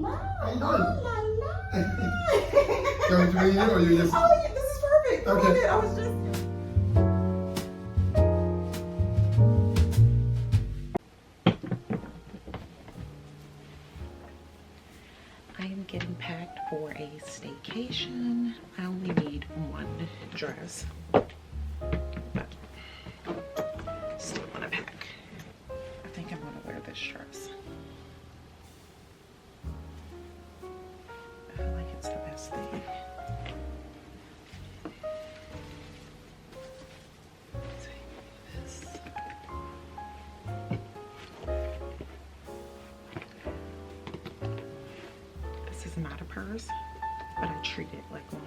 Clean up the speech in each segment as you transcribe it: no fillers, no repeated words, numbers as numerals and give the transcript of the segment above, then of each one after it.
How you doing? Oh la la. You want me to bring you or you just... Oh, yeah, this is perfect. Come Okay. on in. I was just... I am getting packed for a staycation. I only need one dress, but still want to pack. I think I'm going to wear this dress. I feel like it's the best thing. This is not a purse, but I treat it like one.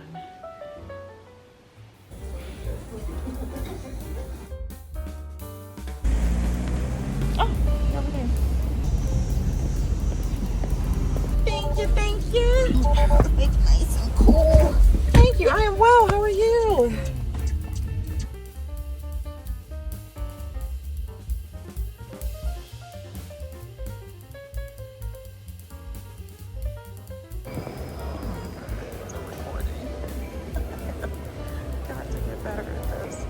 Oh, over there. Thank you, thank you. It's nice and cool. Thank you, I am well. How are you? Got to get better at this.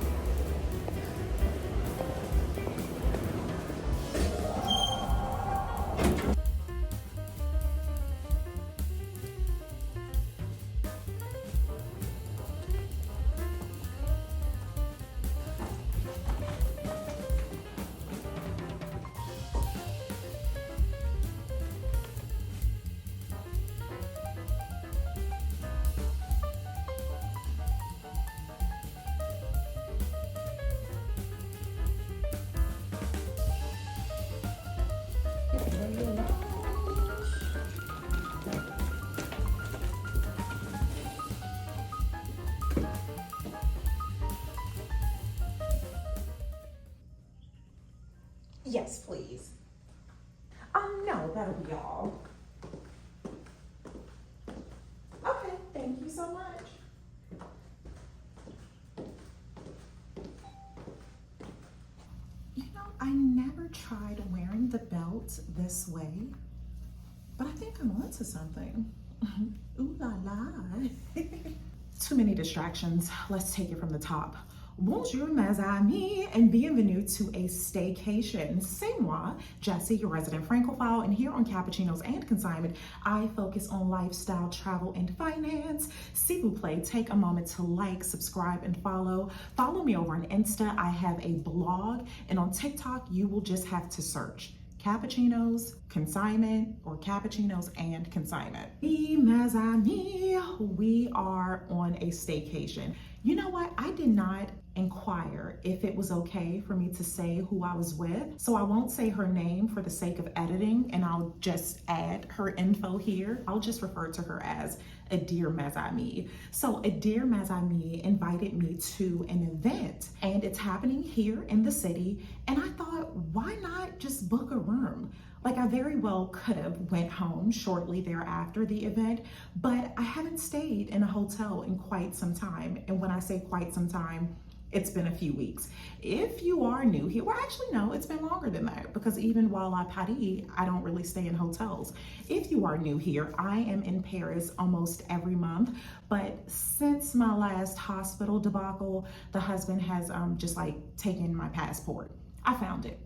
Yes, please. No, that'll be all. Okay, thank you so much. You know, I never tried wearing the belt this way, but I think I'm onto something. Ooh la la. Too many distractions. Let's take it from the top. Bonjour mes amis and bienvenue to a staycation. C'est moi, Jessie, your resident francophile, and here on Cappuccinos and Consignment, I focus on lifestyle, travel, and finance. S'il vous plaît, take a moment to like, subscribe, and follow. Follow me over on Insta. I have a blog, and on TikTok, you will just have to search Cappuccinos, Consignment, or Cappuccinos and Consignment. Mes amis, we are on a staycation. You know what? I did not inquire if it was okay for me to say who I was with, so I won't say her name for the sake of editing, and I'll just add her info here. I'll just refer to her as a dear mes amis. So a dear mes amis invited me to an event, and it's happening here in the city, and I thought, why not just book a room? Like, I very well could have went home shortly thereafter the event, but I haven't stayed in a hotel in quite some time. And when I say quite some time, it's been a few weeks. If you are new here, well, actually, no, it's been longer than that, because even while I Paris, I don't really stay in hotels. If you are new here, I am in Paris almost every month, but since my last hospital debacle, the husband has just like taken my passport. I found it.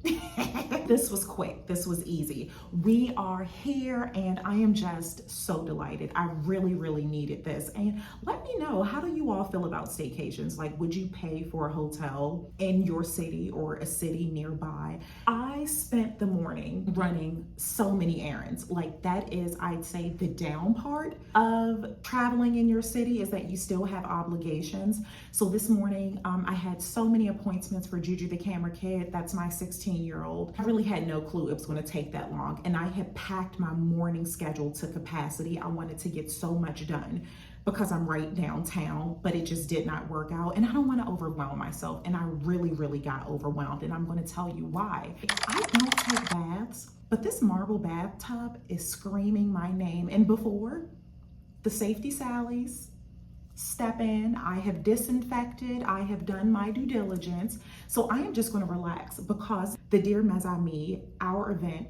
This was quick. This was easy. We are here and I am just so delighted. I really, really needed this. And let me know, how do you all feel about staycations? Like, would you pay for a hotel in your city or a city nearby? I spent the morning running so many errands. Like, that is, I'd say, the down part of traveling in your city is that you still have obligations. So this morning, I had so many appointments for Juju the camera kid. That's my 16-year-old. I really had no clue it was going to take that long. And I had packed my morning schedule to capacity. I wanted to get so much done because I'm right downtown, but it just did not work out. And I don't want to overwhelm myself. And I really, really got overwhelmed. And I'm going to tell you why. I don't take baths, but this marble bathtub is screaming my name. And before, the safety sallies step in. I have disinfected. I have done my due diligence. So I am just going to relax because the Dear Mes Amis, our event,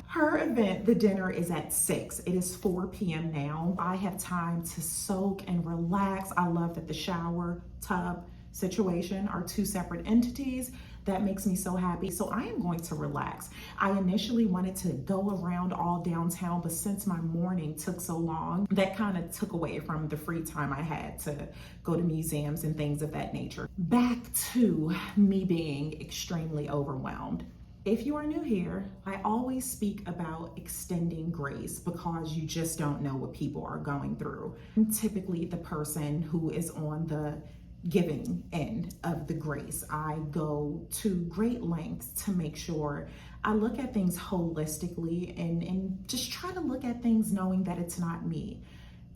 Her event, the dinner, is at 6. It is 4 p.m. now. I have time to soak and relax. I love that the shower, tub, situation are two separate entities. That makes me so happy. So I am going to relax. I initially wanted to go around all downtown, but since my morning took so long, that kind of took away from the free time I had to go to museums and things of that nature. Back to me being extremely overwhelmed. If you are new here, I always speak about extending grace because you just don't know what people are going through. I'm typically the person who is on the giving end of the grace. I go to great lengths to make sure I look at things holistically and just try to look at things knowing that it's not me.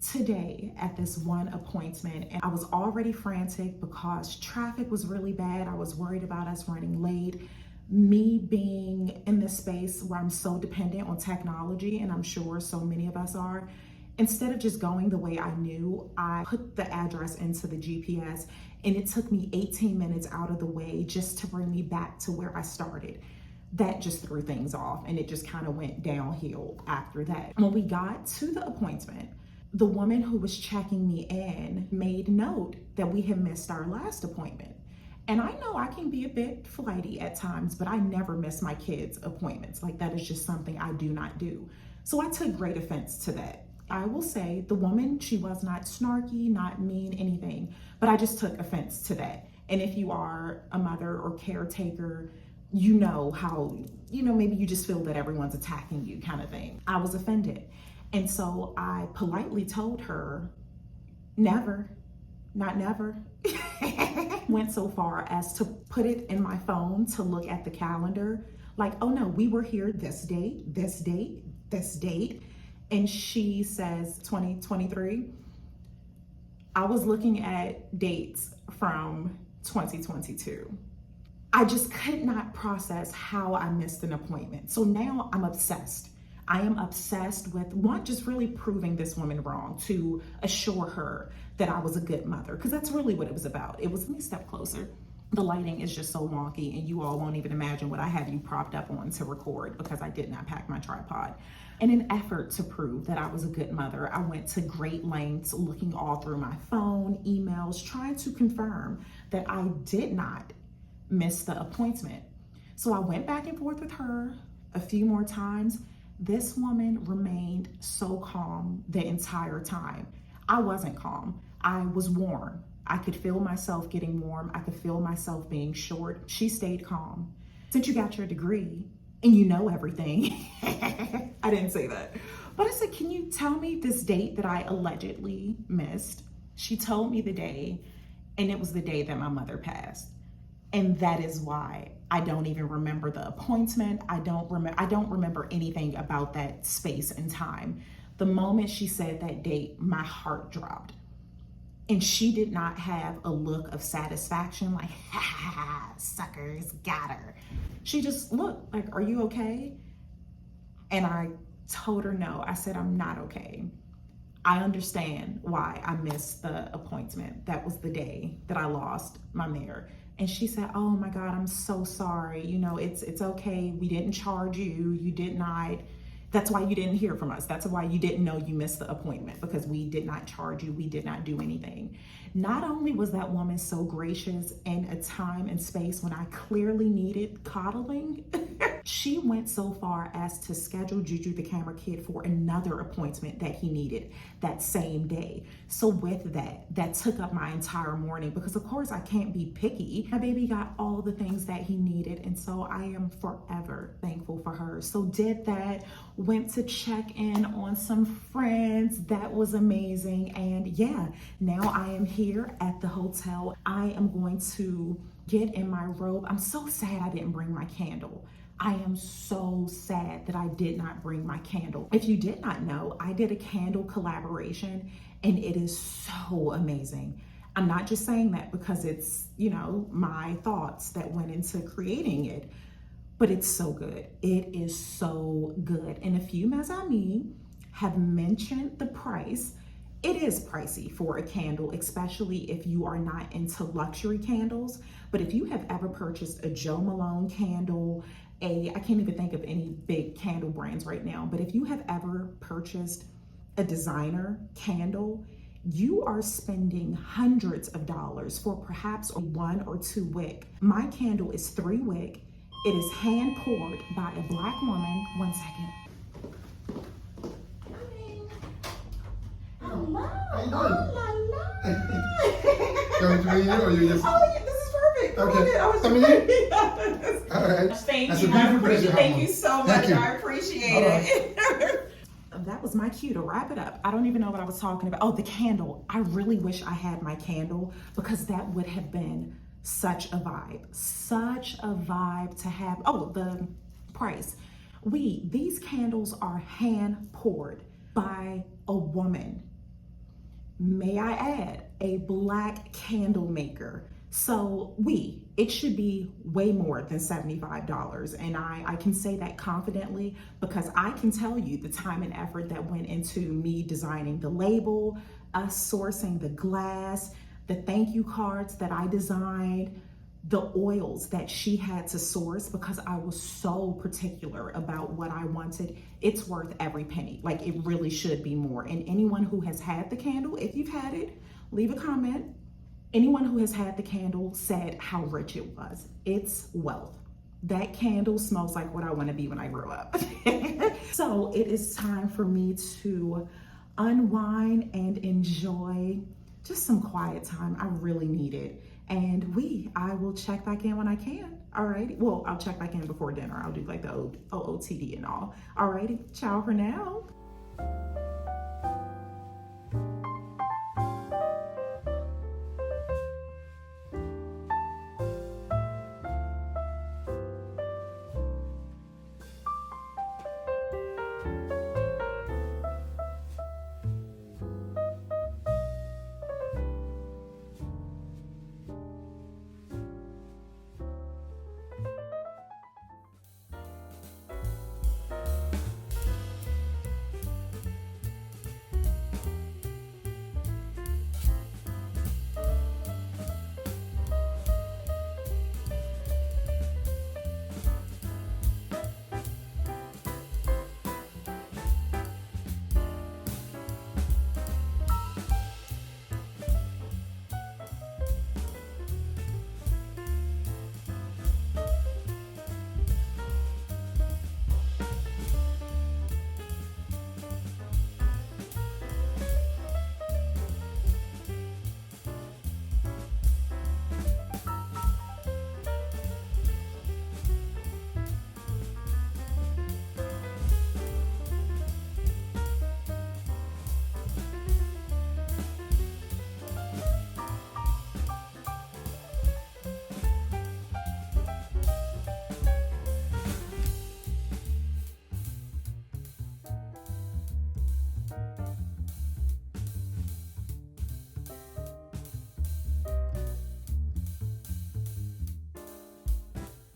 Today at this one appointment, and I was already frantic because traffic was really bad. I was worried about us running late. Me being in this space where I'm so dependent on technology, and I'm sure so many of us are, instead of just going the way I knew, I put the address into the GPS and it took me 18 minutes out of the way just to bring me back to where I started. That just threw things off and it just kind of went downhill after that. When we got to the appointment, the woman who was checking me in made note that we had missed our last appointment. And I know I can be a bit flighty at times, but I never miss my kids' appointments. Like, that is just something I do not do. So I took great offense to that. I will say the woman, she was not snarky, not mean, anything, but I just took offense to that. And if you are a mother or caretaker, you know how, maybe you just feel that everyone's attacking you kind of thing. I was offended. And so I politely told her, never, not never. Went so far as to put it in my phone to look at the calendar. Like, oh no, we were here this date, this date, this date. And she says 2023. I was looking at dates from 2022. I just could not process how I missed an appointment. So now I'm obsessed. I am obsessed with one, just really proving this woman wrong, to assure her that I was a good mother, because that's really what it was about. It was, let me step closer. The lighting is just so wonky and you all won't even imagine what I have you propped up on to record because I did not pack my tripod. In an effort to prove that I was a good mother, I went to great lengths looking all through my phone, emails, trying to confirm that I did not miss the appointment. So I went back and forth with her a few more times. This woman remained so calm the entire time. I wasn't calm. I was warm. I could feel myself getting warm. I could feel myself being short. She stayed calm. Since you got your degree and you know everything, I didn't say that, but I said, can you tell me this date that I allegedly missed? She told me the day, and it was the day that my mother passed. And that is why I don't even remember the appointment. I don't remember anything about that space and time. The moment she said that date, my heart dropped. And she did not have a look of satisfaction, like, ha ha ha, suckers, got her. She just looked like, are you okay? And I told her no. I said, I'm not okay. I understand why I missed the appointment. That was the day that I lost my mare. And she said, oh my God, I'm so sorry. It's okay. We didn't charge you. You did not. That's why you didn't hear from us. That's why you didn't know you missed the appointment, because we did not charge you. We did not do anything. Not only was that woman so gracious in a time and space when I clearly needed coddling, she went so far as to schedule Juju the camera kid for another appointment that he needed that same day. So with that took up my entire morning, because of course I can't be picky. My baby got all the things that he needed, and so I am forever thankful for her. So did that, went to check in on some friends. That was amazing. And yeah, now I am here at the hotel. I am going to get in my robe. I'm so sad I didn't bring my candle. I am so sad that I did not bring my candle. If you did not know, I did a candle collaboration and it is so amazing. I'm not just saying that because it's, my thoughts that went into creating it, but it's so good. It is so good. And a few mes amis have mentioned the price. It is pricey for a candle, especially if you are not into luxury candles. But if you have ever purchased a Jo Malone candle, a I can't even think of any big candle brands right now, but if you have ever purchased a designer candle, you are spending hundreds of dollars for perhaps a 1 or 2 wick. My candle is 3 wick. It is hand poured by a Black woman. 1 second. Hello. How you Oh, doing? la, la. Going to meet you or you just? Oh, yeah, this is perfect. Okay. I was Come in. just All right. Thank That's you. a beautiful place you have Thank on. you so Thank much. you. I appreciate it. That was my cue to wrap it up. I don't even know what I was talking about. Oh, the candle. I really wish I had my candle because that would have been such a vibe. Such a vibe to have. Oh, the price. These candles are hand poured by a woman. May I add, a Black candle maker. So it should be way more than $75. And I can say that confidently because I can tell you the time and effort that went into me designing the label, us sourcing the glass, the thank you cards that I designed, the oils that she had to source because I was so particular about what I wanted. It's worth every penny. Like it really should be more. And anyone who has had the candle, if you've had it, leave a comment. Anyone who has had the candle said how rich it was. It's wealth. That candle smells like what I want to be when I grow up. So it is time for me to unwind and enjoy just some quiet time. I really need it. And I will check back in when I can. All right. Well, I'll check back in before dinner. I'll do like the OOTD and all. All righty. Ciao for now.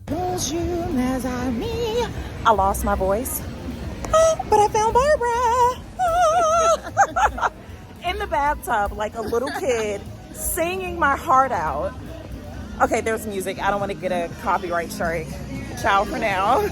Bonjour, mes amis. I lost my voice, but I found Barbara in the bathtub like a little kid singing my heart out. Okay, there's music. I don't want to get a copyright strike. Ciao for now.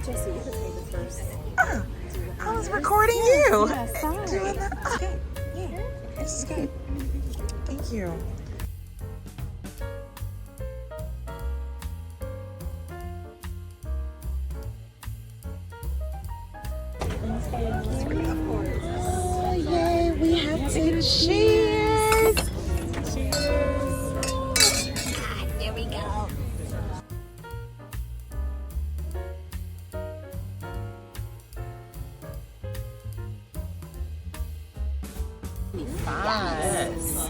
Jesse, you could take it first. I was recording you. Yes, fine. Doing that. Good. Yeah, this is good. Thank you. Oh, yay, we have to cheers. There we go. Yes.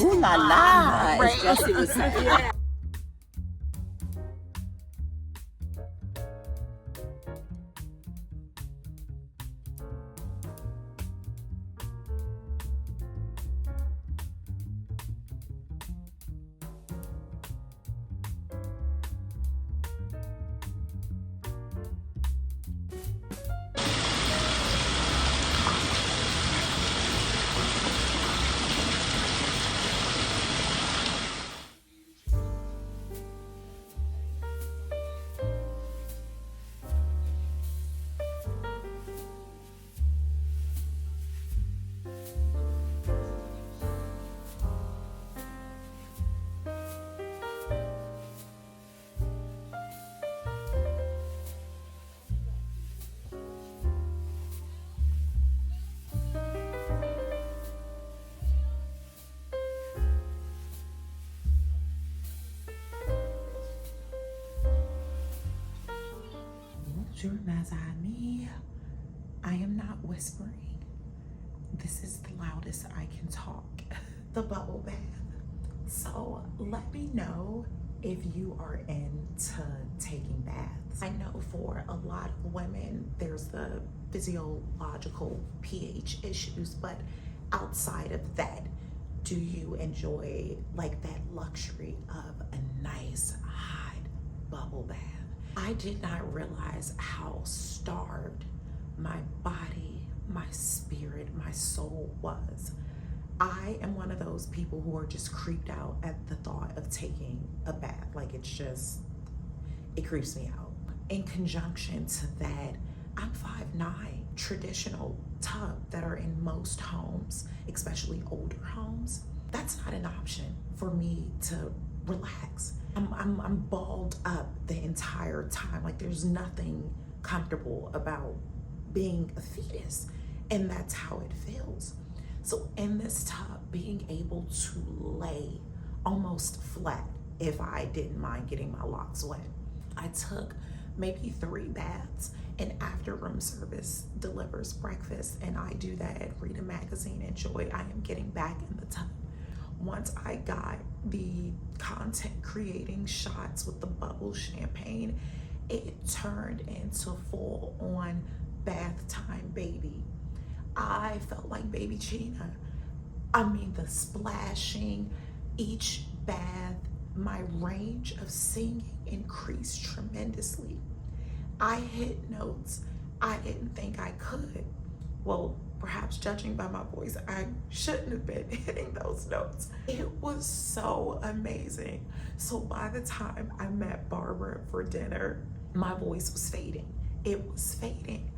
Ooh la la. As Jesse was saying. Bonjour, mes amis. I am not whispering. This is the loudest I can talk. The bubble bath. So let me know if you are into taking baths. I know for a lot of women, there's the physiological pH issues, but outside of that, do you enjoy like that luxury of a nice hot bubble bath? I did not realize how starved my body, my spirit, my soul was. I am one of those people who are just creeped out at the thought of taking a bath. Like it creeps me out. In conjunction to that, I'm 5'9", traditional tub that are in most homes, especially older homes. That's not an option for me to relax. I'm balled up the entire time. Like there's nothing comfortable about being a fetus, and that's how it feels. So in this tub, being able to lay almost flat if I didn't mind getting my locks wet. I took maybe 3 baths, and after room service delivers breakfast, and I do that, read a magazine, enjoy, I am getting back in the tub. Once I got the content creating shots with the bubble champagne, it turned into full on bath time, baby. I felt like baby Gina. I mean, the splashing, each bath, my range of singing increased tremendously. I hit notes I didn't think I could. Well, perhaps judging by my voice, I shouldn't have been hitting those notes. It was so amazing. So by the time I met Barbara for dinner, my voice was fading. It was fading.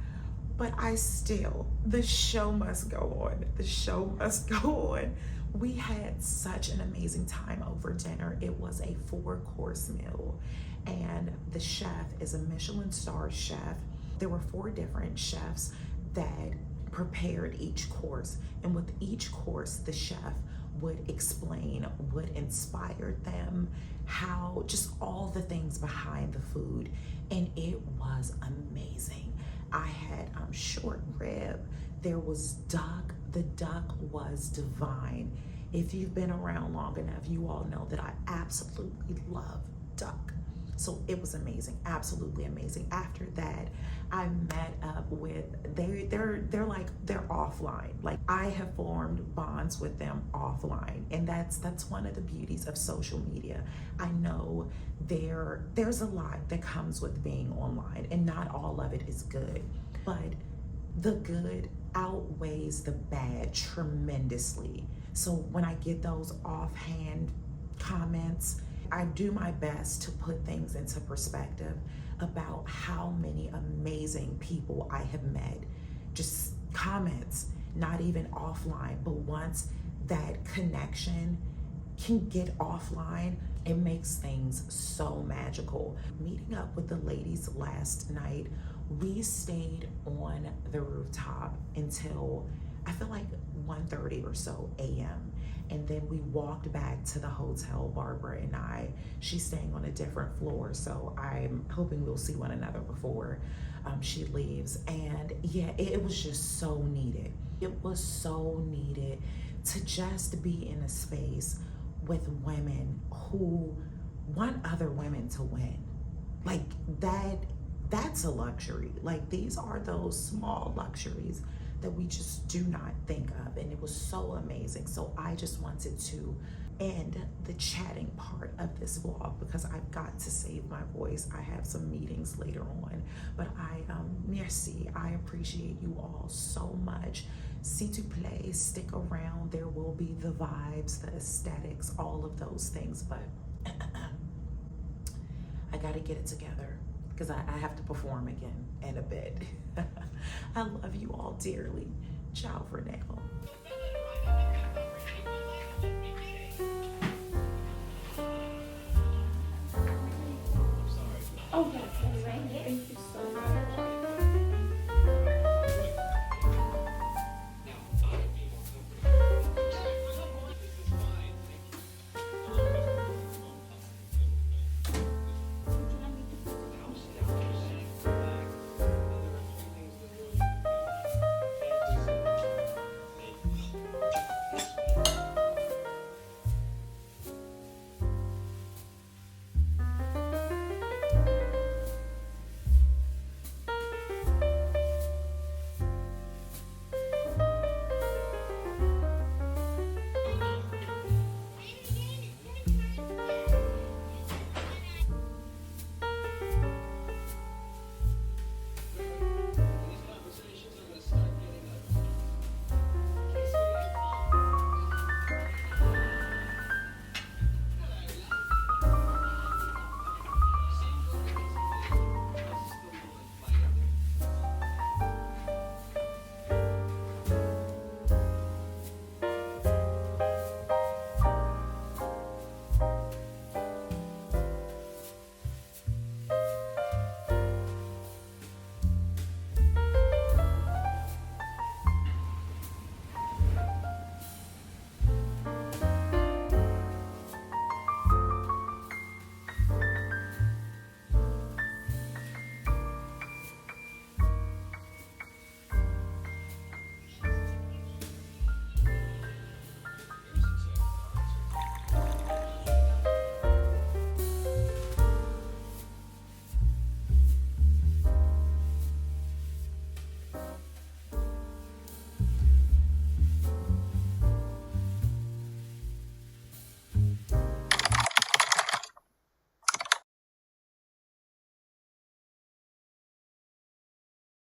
But the show must go on. The show must go on. We had such an amazing time over dinner. It was a 4-course meal, and the chef is a Michelin star chef. There were 4 different chefs that prepared each course, and with each course, the chef would explain what inspired them, how, just all the things behind the food, and it was amazing. I had short rib, there was duck. The duck was divine. If you've been around long enough, you all know that I absolutely love duck. So it was amazing, absolutely amazing. After that, I met up with, they're offline. Like I have formed bonds with them offline. And that's one of the beauties of social media. I know there's a lot that comes with being online, and not all of it is good, but the good outweighs the bad tremendously. So when I get those offhand comments, I do my best to put things into perspective about how many amazing people I have met. Just comments, not even offline, but once that connection can get offline, it makes things so magical. Meeting up with the ladies last night, we stayed on the rooftop until I feel like 1:30 or so a.m. And then we walked back to the hotel, Barbara and I. She's staying on a different floor, so I'm hoping we'll see one another before she leaves. And yeah, it was just so needed. It was so needed to just be in a space with women who want other women to win. Like that's a luxury. Like these are those small luxuries that we just do not think of, and it was so amazing. So I just wanted to end the chatting part of this vlog because I've got to save my voice. I have some meetings later on, but merci, I appreciate you all so much. S'il te plaît, stick around. There will be the vibes, the aesthetics, all of those things, but I gotta get it together because I have to perform again in a bit. I love you all dearly. Ciao for now.